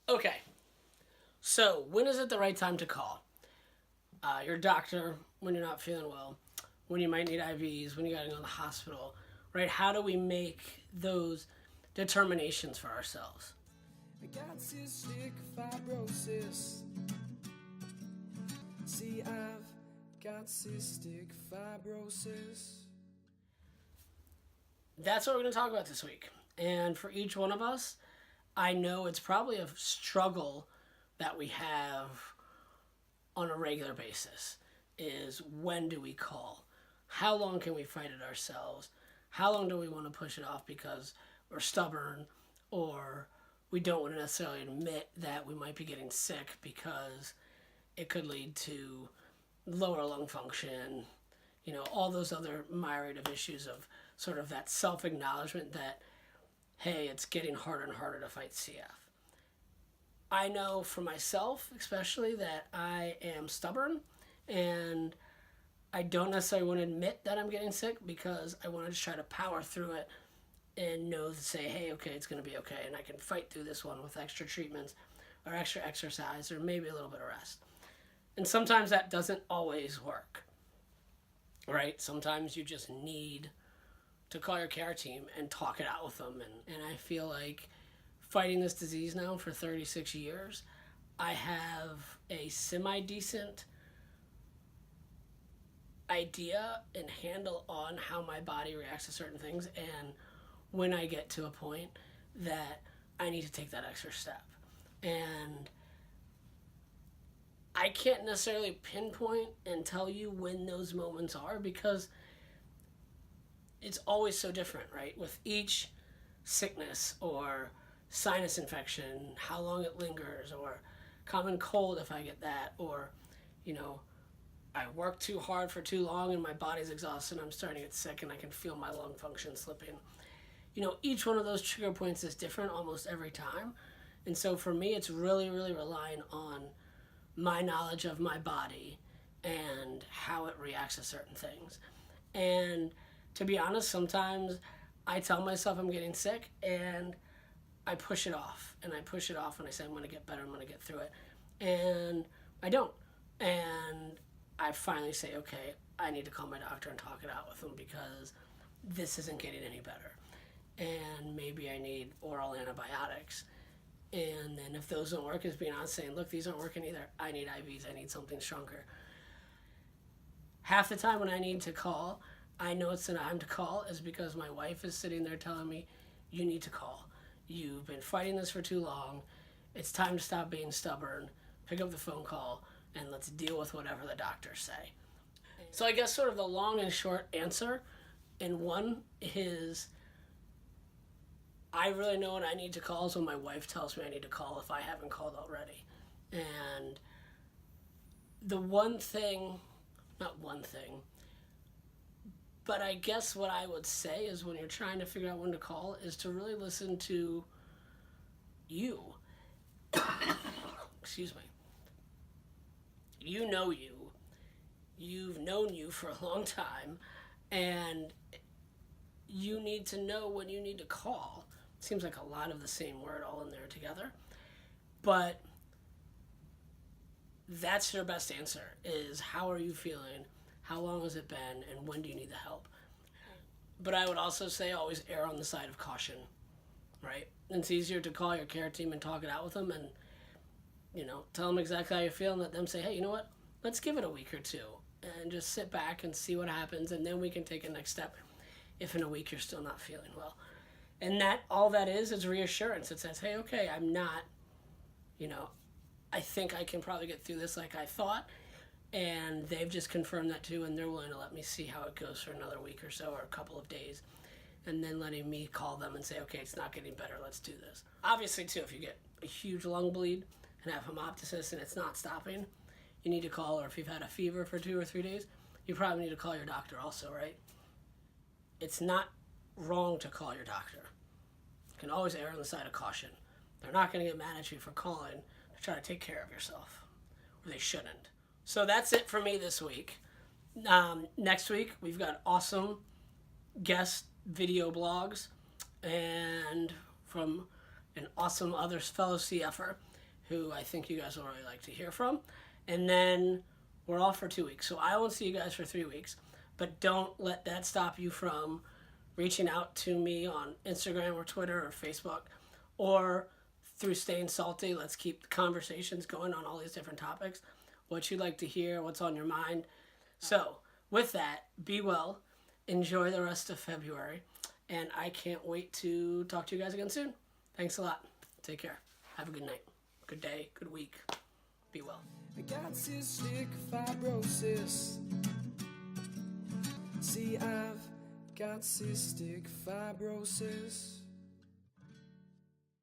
Okay, so when is it the right time to call? Your doctor when you're not feeling well, when you might need IVs, when you gotta go to the hospital, right? How do we make those determinations for ourselves? I got cystic fibrosis. See, I've got cystic fibrosis. That's what we're going to talk about this week. And for each one of us, I know it's probably a struggle that we have on a regular basis is when do we call? How long can we fight it ourselves? How long do we want to push it off because we're stubborn or we don't want to necessarily admit that we might be getting sick because it could lead to lower lung function, all those other myriad of issues of sort of that self acknowledgement that, hey, it's getting harder and harder to fight CF. I know for myself, especially, that I am stubborn and I don't necessarily want to admit that I'm getting sick because I want to just try to power through it and know to say, hey, okay, it's going to be okay. And I can fight through this one with extra treatments or extra exercise or maybe a little bit of rest. And sometimes that doesn't always work, right? Sometimes you just need to call your care team and talk it out with them. And I feel like fighting this disease now for 36 years, I have a semi decent idea and handle on how my body reacts to certain things. And when I get to a point that I need to take that extra step. And I can't necessarily pinpoint and tell you when those moments are because it's always so different, right? With each sickness or sinus infection, how long it lingers, or common cold if I get that, or, I work too hard for too long and my body's exhausted and I'm starting to get sick and I can feel my lung function slipping. Each one of those trigger points is different almost every time. And so for me, it's really, really relying on my knowledge of my body and how it reacts to certain things. And to be honest, sometimes I tell myself I'm getting sick and I push it off and I push it off and I say I'm going to get better, I'm going to get through it. And I don't. And I finally say, okay, I need to call my doctor and talk it out with them because this isn't getting any better. And maybe I need oral antibiotics. And then if those don't work, it's being honest saying, look, these aren't working either. I need IVs. I need something stronger. Half the time when I need to call, I know it's the time to call is because my wife is sitting there telling me, you need to call. You've been fighting this for too long. It's time to stop being stubborn. Pick up the phone call and let's deal with whatever the doctors say. So I guess sort of the long and short answer in one is I really know when I need to call is when my wife tells me I need to call if I haven't called already. And the one thing, not one thing, but I guess what I would say is when you're trying to figure out when to call is to really listen to you. Excuse me. You know you. You've known you for a long time. And you need to know when you need to call. Seems like a lot of the same word all in there together. But that's your best answer is how are you feeling? How long has it been? And when do you need the help? But I would also say always err on the side of caution, right? It's easier to call your care team and talk it out with them and, tell them exactly how you feel and let them say, hey, you know what? Let's give it a week or two and just sit back and see what happens and then we can take a next step if in a week you're still not feeling well. And that all that is reassurance. It says, hey, okay, I'm not, I think I can probably get through this like I thought. And they've just confirmed that too, and they're willing to let me see how it goes for another week or so or a couple of days. And then letting me call them and say, okay, it's not getting better, let's do this. Obviously, too, if you get a huge lung bleed and have hemoptysis and it's not stopping, you need to call, or if you've had a fever for 2 or 3 days, you probably need to call your doctor also, right? It's not wrong to call your doctor. You can always err on the side of caution. They're not going to get mad at you for calling to try to take care of yourself, or they shouldn't. So that's it for me this week. Next week, we've got awesome guest video blogs and from an awesome other fellow CFer. who I think you guys will really like to hear from. And then we're off for 2 weeks. So I won't see you guys for 3 weeks. But don't let that stop you from reaching out to me on Instagram or Twitter or Facebook, or through Staying Salty. Let's keep the conversations going on all these different topics. What you'd like to hear, what's on your mind. So with that, be well. Enjoy the rest of February. And I can't wait to talk to you guys again soon. Thanks a lot. Take care. Have a good night. Good day. Good week. Be well. I got cystic fibrosis. See, I've got cystic fibrosis.